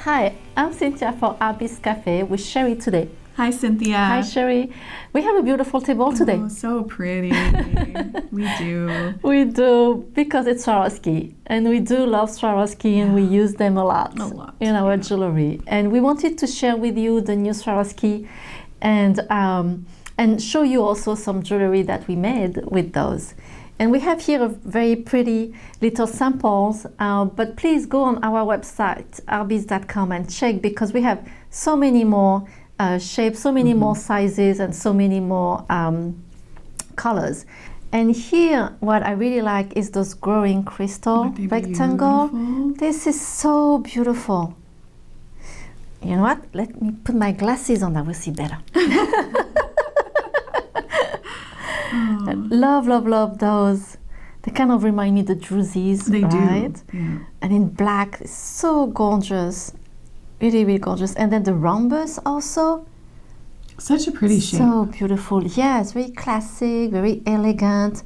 Hi, I'm Cynthia for Artbeads Cafe with Cheri today. Hi, Cynthia. Hi, Cheri. We have a beautiful table today. Oh, so pretty. We do. We do, because it's Swarovski, and we do love Swarovski, and we use them a lot in our jewelry. And we wanted to share with you the new Swarovski and show you also some jewelry that we made with those. And we have here a very pretty little samples, but please go on our website, artbeads.com, and check, because we have so many more shapes, so many more sizes, and so many more colors. And here, what I really like is those growing crystal rectangle. Beautiful? This is so beautiful. You know what? Let me put my glasses on, I will see better. Love, love, love those. They kind of remind me of the drusies, right? Do. Yeah. And in black, it's so gorgeous. Really, really gorgeous. And then the rhombus also. Such a pretty shape. So beautiful. Yes, very classic, very elegant.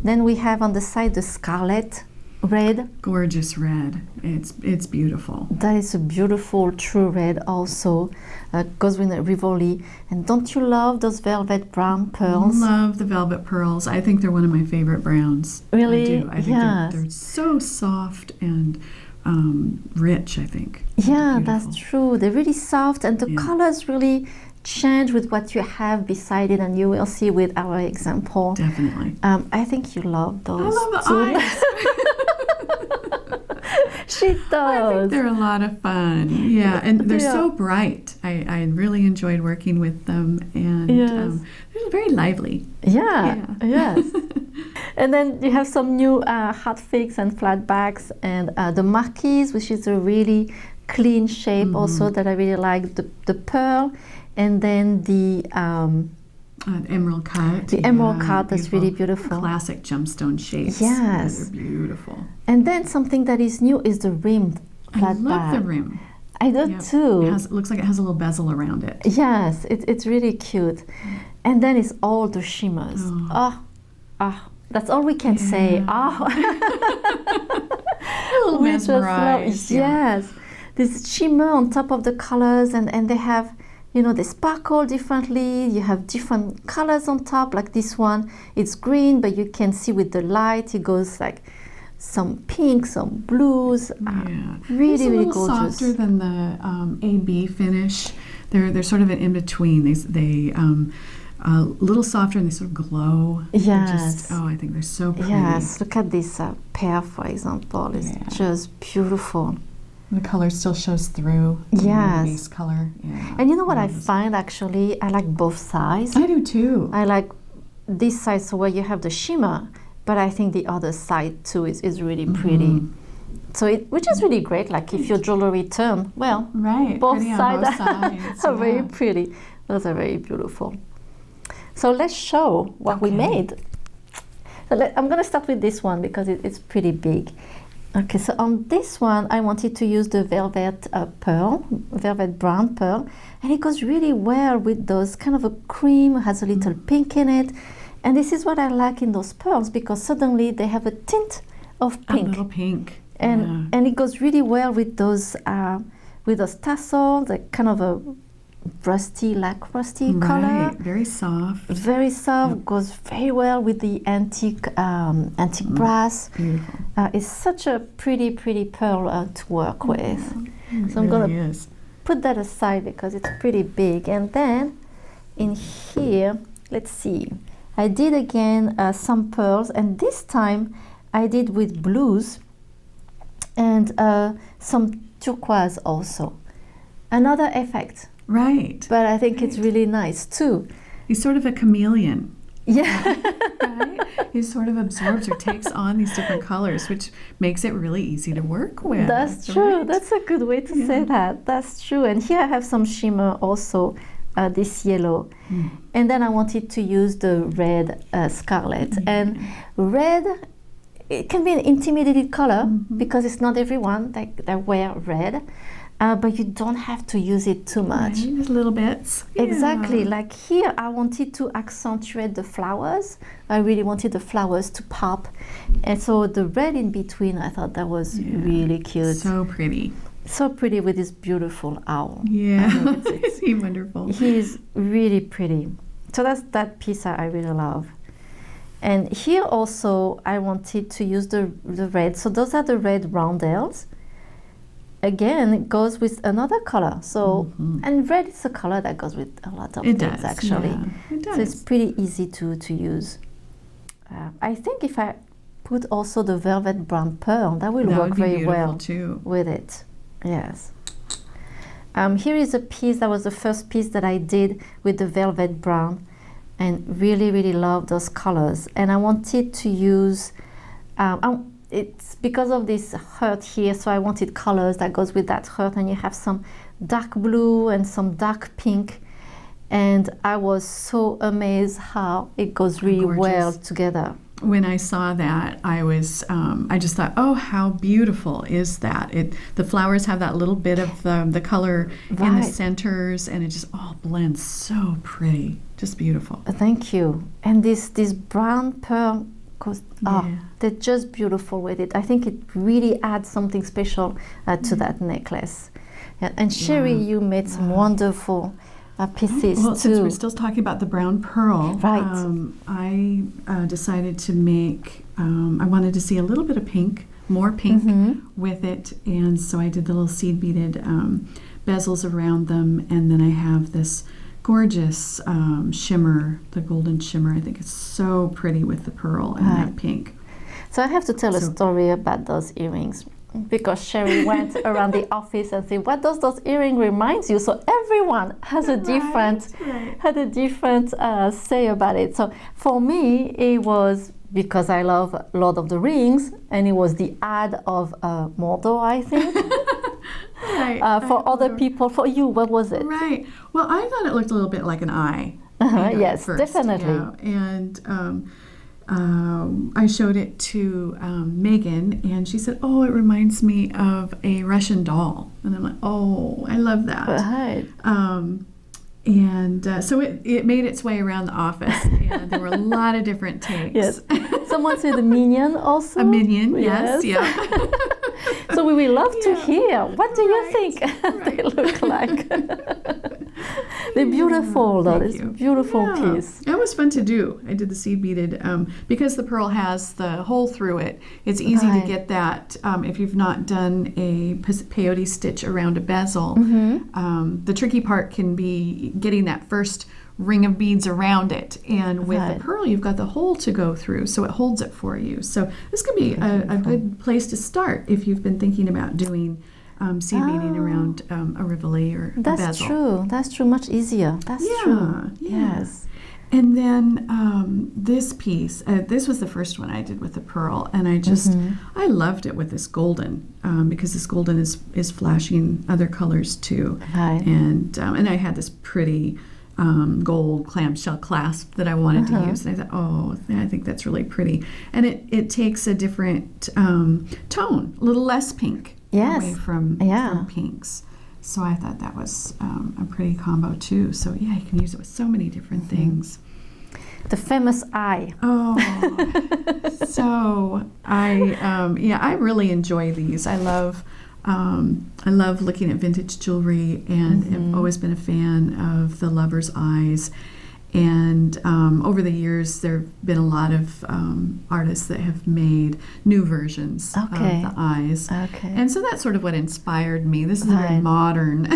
Then we have on the side the Scarlet Red. Gorgeous red. It's beautiful. That is a beautiful true red also. Goes with a Rivoli. And don't you love those velvet brown pearls? Love the velvet pearls. I think they're one of my favorite browns. Really? I do. I think they're so soft and rich, I think. Yeah, that's true. They're really soft, and the colors really change with what you have beside it, and you will see with our example. Definitely. I think you love those. I love the eyes. She does. I think they're a lot of fun. Yeah, and they're so bright. I really enjoyed working with them, and they're very lively. Yeah. Yes. And then you have some new hot figs and flat backs, and the marquise, which is a really clean shape also that I really like. The pearl, and then the emerald cut. The emerald cut, that's really beautiful. Classic gemstone shapes. Yes. They're beautiful. And then something that is new is the rimmed flat back. I love the rim. I do too. It looks like it has a little bezel around it. Yes, it's really cute. And then it's all the shimmers. That's all we can say. A little mesmerized. Yes. This shimmer on top of the colors, and they have, they sparkle differently. You have different colors on top, like this one. It's green, but you can see with the light, it goes like some pink, some blues. Really, really gorgeous. It's a little softer than the AB finish. They're sort of an in-between. They a little softer, and they sort of glow. Yes. I think they're so pretty. Yes, look at this pear, for example. It's just beautiful. The color still shows through. Yes. The base color. Yeah. And you know what I find, actually? I like both sides. I do too. I like this side, so where you have the shimmer, but I think the other side too is really pretty. So which is really great, like if your jewelry turn, both sides are very pretty. Those are very beautiful. So let's show what we made. So I'm going to start with this one because it's pretty big. Okay, so on this one, I wanted to use the velvet pearl, velvet brown pearl, and it goes really well with those kind of a cream, has a little pink in it. And this is what I like in those pearls, because suddenly they have a tint of pink. A little pink. And it goes really well with those tassels, like kind of a rusty color. Very soft. Very soft, goes very well with the antique brass. Beautiful. It's such a pretty pearl to work with. So I'm really going to put that aside because it's pretty big. And then in here, let's see. I did again some pearls, and this time I did with blues and some turquoise also. Another effect. Right. But I think it's really nice too. He's sort of a chameleon. Yeah. Right? He sort of absorbs or takes on these different colors, which makes it really easy to work with. That's true. That's a good way to say that. That's true. And here I have some shimmer also, this yellow. And then I wanted to use the red scarlet. And red, it can be an intimidated color because it's not everyone that wear red. But you don't have to use it too much. Right, just little bits. Exactly. Like here, I wanted to accentuate the flowers. I really wanted the flowers to pop. And so the red in between, I thought that was really cute. So pretty. So pretty with this beautiful owl. Yeah, is he wonderful? He's really pretty. So that's that piece I really love. And here also I wanted to use the red. So those are the red roundels. Again, it goes with another color. So and red is a color that goes with a lot of things actually. Yeah, it does. So it's pretty easy to use. I think if I put also the velvet brown pearl, that will work very well too. with it. Yes. Here is a piece that was the first piece that I did with the velvet brown, and really, really love those colors. And I wanted to use, it's because of this heart here, so I wanted colors that goes with that heart, and you have some dark blue and some dark pink. And I was so amazed how it goes really well together. When I saw that, I was, I just thought, oh, how beautiful is that? The flowers have that little bit of the color in the centers, and it just all blends so pretty, just beautiful. Thank you. And this brown pearl goes, they're just beautiful with it. I think it really adds something special to that necklace. Yeah. And Cheri, you made some wonderful pieces well, too. Since we're still talking about the brown pearl, I decided to make, I wanted to see a little bit of pink, more pink with it, and so I did the little seed beaded bezels around them, and then I have this gorgeous shimmer, the golden shimmer. I think it's so pretty with the pearl and that pink. So I have to tell a story about those earrings, because Cheri went around the office and said, what does those earrings remind you? So everyone has a different had a different say about it. So for me, it was because I love Lord of the Rings, and it was the ad of Mordor, I think. For other people, for you, what was it? Right. Well, I thought it looked a little bit like an eye. Yes, definitely. Yeah. And I showed it to Megan, and she said, oh, it reminds me of a Russian doll. And I'm like, oh, I love that. Right. So it made its way around the office, and there were a lot of different takes. Yes. Someone said a minion also. A minion, yes. Yeah. So we will love to hear. What do you think they look like? They're beautiful, though. It's a beautiful piece. It was fun to do. I did the seed beaded because the pearl has the hole through it. It's easy to get that if you've not done a peyote stitch around a bezel. The tricky part can be getting that first ring of beads around it, and with the pearl you've got the hole to go through, so it holds it for you. So this could be a good place to start if you've been thinking about doing seed beading around a rivoli or a bezel. That's true. Much easier. That's true. Yeah. Yes. And then this piece, this was the first one I did with the pearl, and I just I loved it with this golden because this golden is flashing other colors too. And I had this pretty gold clamshell clasp that I wanted to use, and I thought, oh, I think that's really pretty, and it takes a different tone, a little less pink, away from pinks. So I thought that was a pretty combo too. So yeah, you can use it with so many different things. The famous eye. Oh, so I really enjoy these. I love looking at vintage jewelry, and have always been a fan of the lover's eyes. And over the years, there have been a lot of artists that have made new versions of the eyes. And so that's sort of what inspired me. This is a very modern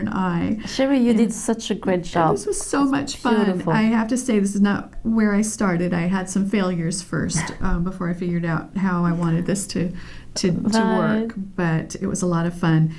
eye. Cheri, you did such a great job. This was so much fun. Beautiful. I have to say, this is not where I started. I had some failures first before I figured out how I wanted this to work, but it was a lot of fun.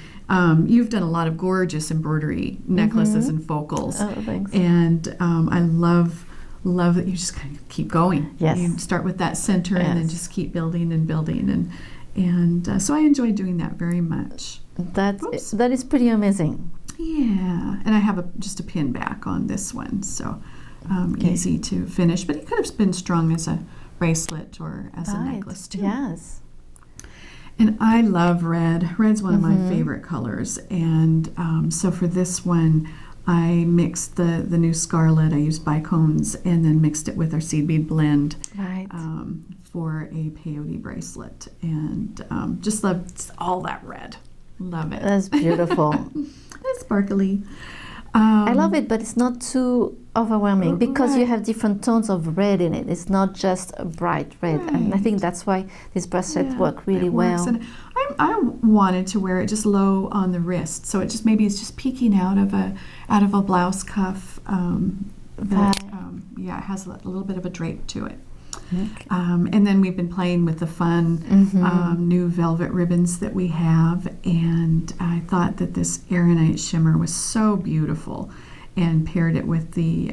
You've done a lot of gorgeous embroidery necklaces and focals. Oh, thanks. And I love that you just kind of keep going. Yes. You start with that center and then just keep building and building. And so I enjoy doing that very much. That is pretty amazing. Yeah. And I have just a pin back on this one, so easy to finish. But it could have been strung as a bracelet or as a necklace too. Yes. And I love red. Red's one of my favorite colors. And so for this one, I mixed the new Scarlet. I used bicones and then mixed it with our seed bead blend for a peyote bracelet. And just loved all that red. Love it. That's beautiful. It's sparkly. I love it, but it's not too overwhelming because you have different tones of red in it. It's not just a bright red. Right. And I think that's why these bracelets work really well. And I wanted to wear it just low on the wrist, so it just maybe it's just peeking out of a blouse cuff. It has a little bit of a drape to it. Okay. And then we've been playing with the fun new velvet ribbons that we have, and I thought that this Aeronite shimmer was so beautiful, and paired it with the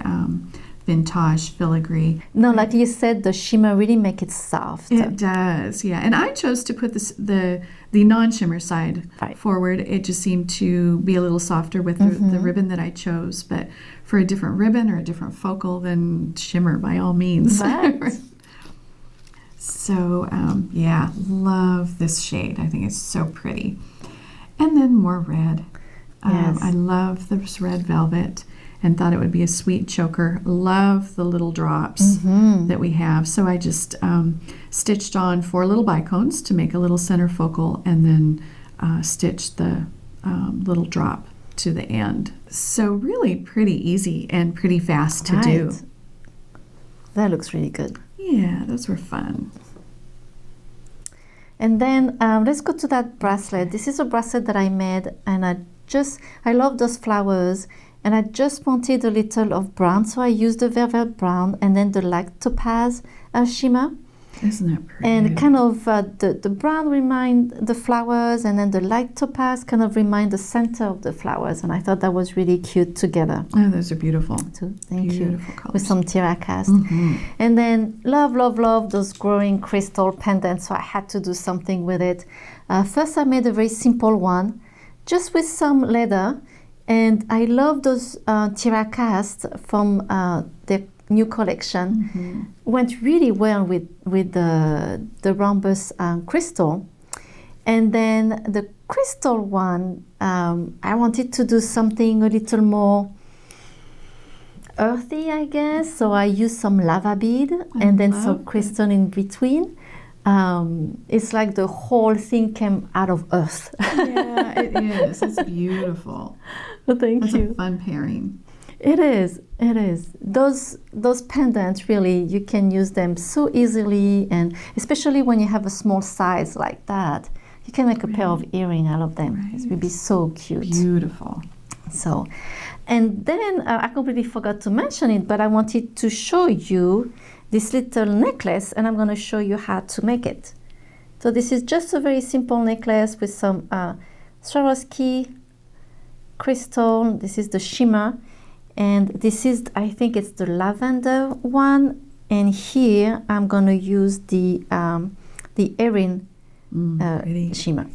vintage filigree. No, like you said, the shimmer really make it soft. It does, yeah. And I chose to put the non-shimmer side forward. It just seemed to be a little softer with the ribbon that I chose, but for a different ribbon or a different focal, then shimmer by all means. Right. So, love this shade. I think it's so pretty. And then more red. Yes. I love this red velvet and thought it would be a sweet choker. Love the little drops that we have. So I just stitched on 4 little bicones to make a little center focal, and then stitched the little drop to the end. So really pretty easy and pretty fast to do. That looks really good. Yeah, those were fun. And then let's go to that bracelet. This is a bracelet that I made, and I love those flowers, and I just wanted a little of brown, so I used the velvet brown and then the light topaz shimmer. Isn't that pretty? And kind of the brown remind the flowers, and then the light topaz kind of remind the center of the flowers, and I thought that was really cute together. Oh, those are beautiful. Thank you. Colors. With some tiara cast. And then love those growing crystal pendants, so I had to do something with it. First I made a very simple one, just with some leather, and I love those tiara cast from the new collection. Went really well with the rhombus crystal. And then the crystal one, I wanted to do something a little more earthy, I guess. So I used some lava bead and then some crystal in between. It's like the whole thing came out of earth. Yeah, it is. It's beautiful. Well, thank you. That's a fun pairing. It is. Those pendants, really, you can use them so easily, and especially when you have a small size like that, you can make a pair of earrings out of them. It would be so cute. Beautiful. So, and then I completely forgot to mention it, but I wanted to show you this little necklace, and I'm going to show you how to make it. So this is just a very simple necklace with some Swarovski crystal. This is the shimmer. And this is, I think it's the lavender one. And here I'm going to use the Erin shimmer.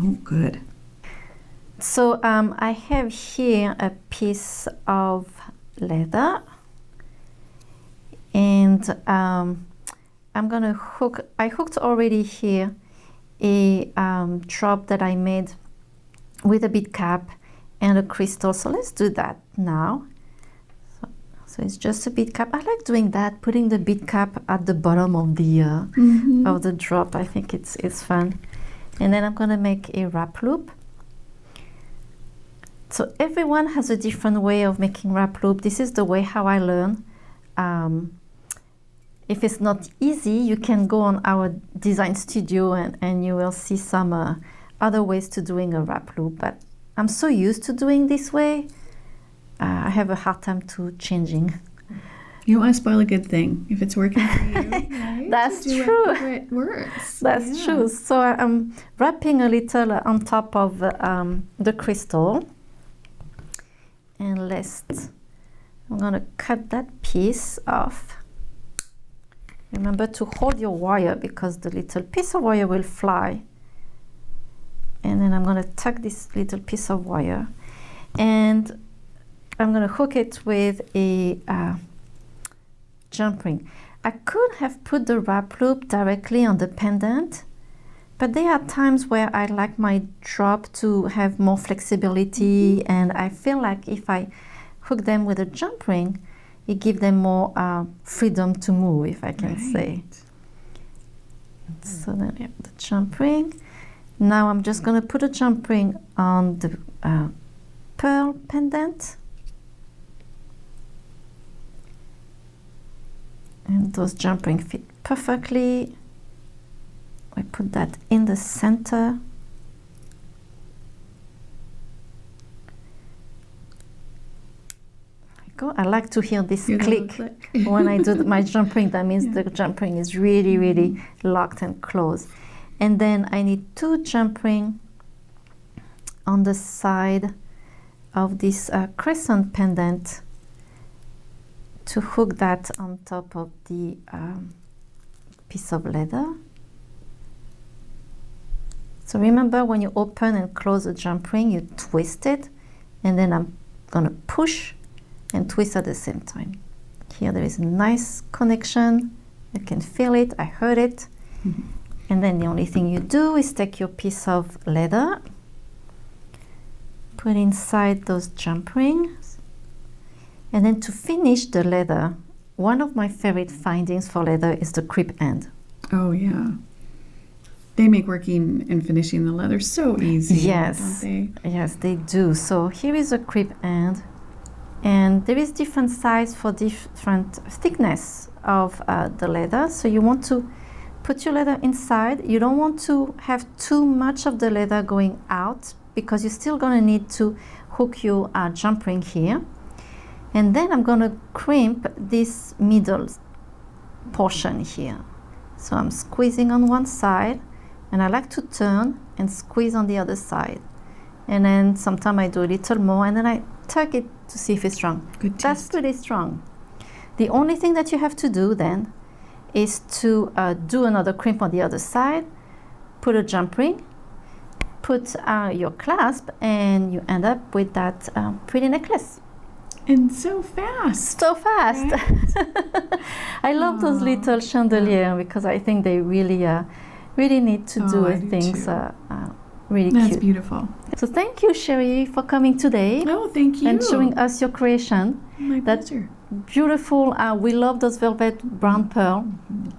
Oh, good. So I have here a piece of leather. And I'm going to hook, I hooked already here a drop that I made with a bead cap and a crystal. So let's do that now. So it's just a bead cap. I like doing that, putting the bead cap at the bottom of the drop. I think it's fun. And then I'm going to make a wrap loop. So everyone has a different way of making wrap loop. This is the way how I learn. If it's not easy, you can go on our design studio and you will see some other ways to doing a wrap loop. But I'm so used to doing this way. I have a hard time to changing. You don't want to spoil a good thing if it's working for you. Right? That's true. It works. That's true. So I'm wrapping a little on top of the crystal. And I'm going to cut that piece off. Remember to hold your wire because the little piece of wire will fly. And then I'm going to tuck this little piece of wire. And I'm going to hook it with a jump ring. I could have put the wrap loop directly on the pendant, but there are times where I like my drop to have more flexibility, and I feel like if I hook them with a jump ring, it gives them more freedom to move, if I can say. So then we have the jump ring, Now I'm just going to put a jump ring on the pearl pendant. And those jump rings fit perfectly. I put that in the center. I like to hear this click when I do my jump ring. That means the jump ring is really, really locked and closed. And then I need 2 jump rings on the side of this crescent pendant to hook that on top of the piece of leather. So remember, when you open and close a jump ring, you twist it, and then I'm going to push and twist at the same time. Here there is a nice connection. You can feel it. I heard it. Mm-hmm. And then the only thing you do is take your piece of leather, put inside those jump rings, and then to finish the leather, one of my favorite findings for leather is the crimp end. Oh yeah. They make working and finishing the leather so easy. Yes, don't they? Yes, they do. So here is a crimp end. And there is different size for different thickness of the leather. So you want to put your leather inside. You don't want to have too much of the leather going out because you're still going to need to hook your jump ring here. And then I'm going to crimp this middle portion here. So I'm squeezing on one side, and I like to turn and squeeze on the other side. And then sometimes I do a little more, and then I tug it to see if it's strong. Good That's test. pretty strong. The only thing that you have to do then is to do another crimp on the other side, put a jump ring, put your clasp, and you end up with that pretty necklace. And so fast. So fast. Right? I love those little chandeliers because I think they really, really need to do things really That's cute. That's beautiful. So thank you, Cheri, for coming today. Oh, thank you. And showing us your creation. My pleasure. Beautiful. We love those velvet brown pearl,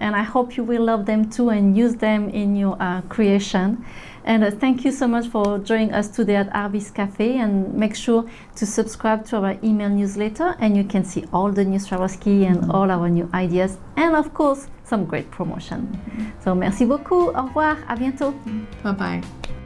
and I hope you will love them too and use them in your creation. And thank you so much for joining us today at Artbeads Cafe, and make sure to subscribe to our email newsletter, and you can see all the new Swarovski and all our new ideas, and of course some great promotion. So merci beaucoup, au revoir, à bientôt. Bye-bye.